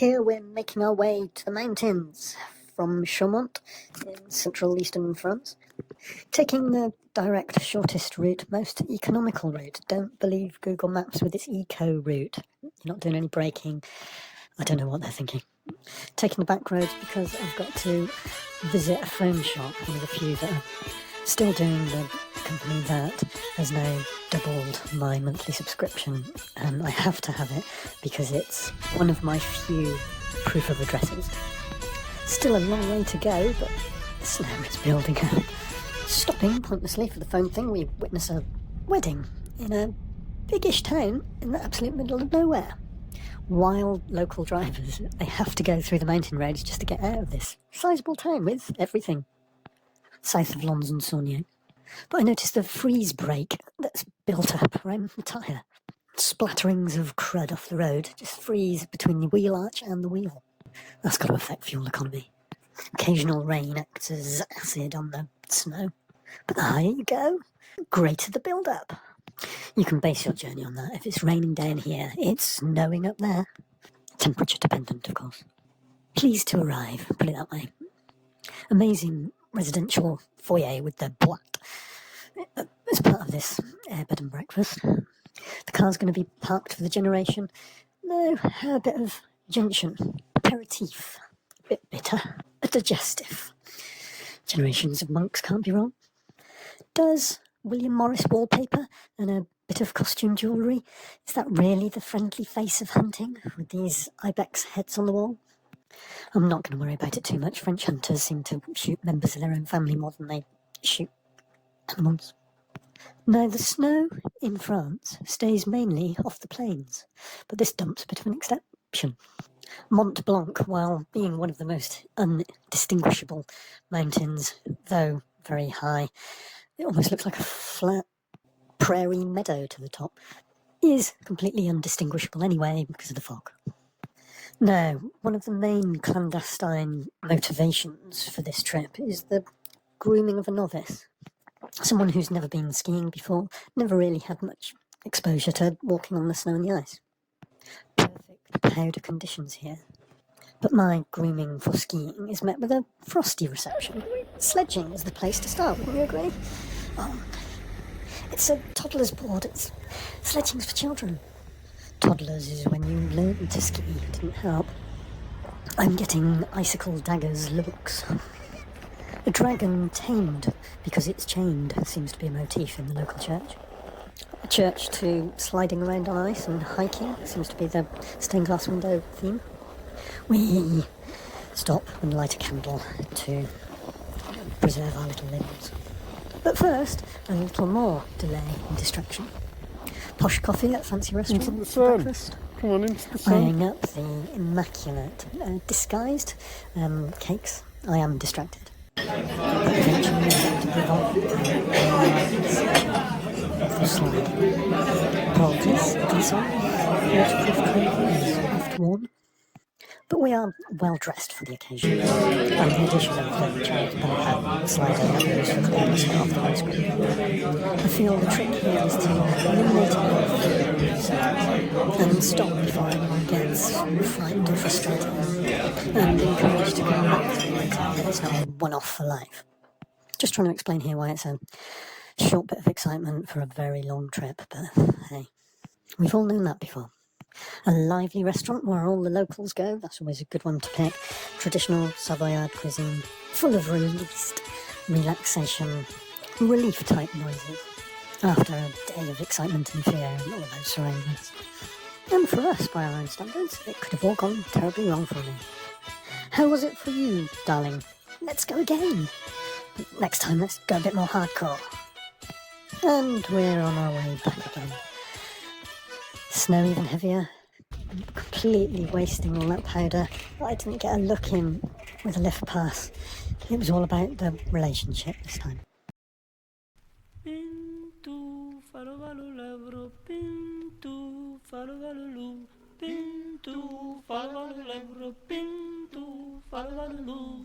here we're making our way to the mountains from Chaumont in central eastern France. Taking the direct, shortest route, most economical route. Don't believe Google Maps with its eco route. You're not doing any braking. I don't know what they're thinking. Taking the back roads because I've got to visit a phone shop, one of the few that are still doing the company that has now doubled my monthly subscription, and I have to have it because it's one of my few proof of addresses. Still a long way to go, but the snow is building up. Stopping pointlessly for the phone thing, we witness a wedding in a biggish town in the absolute middle of nowhere. Wild local drivers, they have to go through the mountain roads just to get out of this sizable town with everything. South of Lons-en-Saunier. But I noticed a freeze break that's built up around the tyre. Splatterings of crud off the road just freeze between the wheel arch and the wheel. That's got to affect fuel economy. Occasional rain acts as acid on the snow. But the higher you go, the greater the build-up. You can base your journey on that. If it's raining down here, it's snowing up there. Temperature dependent, of course. Pleased to arrive, put it that way. Amazing residential foyer with the boîte as part of this bed and breakfast. The car's going to be parked for the generation. No, a bit of gentian, aperitif, a bit bitter, a digestive. Generations of monks can't be wrong. Does William Morris wallpaper and a bit of costume jewellery, is that really the friendly face of hunting with these ibex heads on the wall? I'm not going to worry about it too much. French hunters seem to shoot members of their own family more than they shoot animals. Now, the snow in France stays mainly off the plains, but this dump's a bit of an exception. Mont Blanc, while being one of the most undistinguishable mountains, though very high, it almost looks like a flat prairie meadow to the top, is completely undistinguishable anyway because of the fog. Now, one of the main clandestine motivations for this trip is the grooming of a novice. Someone who's never been skiing before, never really had much exposure to walking on the snow and the ice. Perfect powder conditions here. But my grooming for skiing is met with a frosty reception. Sledging is the place to start, wouldn't you agree? Oh, it's a toddler's board. Sledging's for children. Toddlers is when you learn to ski. It didn't help. I'm getting icicle daggers looks. A dragon tamed because it's chained seems to be a motif in the local church. A church to sliding around on ice and hiking seems to be the stained glass window theme. We stop and light a candle to preserve our little limbs. But first, a little more delay and distraction. Posh coffee at fancy restaurant into the for sun. breakfast. Come on, into the sun. Eyeing up the immaculate, disguised cakes. I am distracted. But eventually the slide. Apologies, glissant, waterproof clothes, oft worn. But we are well dressed for the occasion. And the addition of the child's bumper slider that goes for clearness off the windscreen. I feel the trick here is to eliminate it and stop before anyone gets frightened or frustrated and encouraged to come back to it later. It's not a one-off for life. Just trying to explain here why it's a short bit of excitement for a very long trip, but hey, we've all known that before. A lively restaurant where all the locals go, that's always a good one to pick. Traditional Savoyard cuisine, full of released relaxation, relief type noises after a day of excitement and fear and all those surroundings. And for us, by our own standards, it could have all gone terribly wrong for me. How was it for you, darling? Let's go again. Next time, let's go a bit more hardcore. And we're on our way back again. Snow even heavier, completely wasting all that powder. I didn't get a look in with a lift pass. It was all about the relationship this time. Pintu falovalo lavro, pintu falovalo, pintu falovalo lavro, pintu falovalo.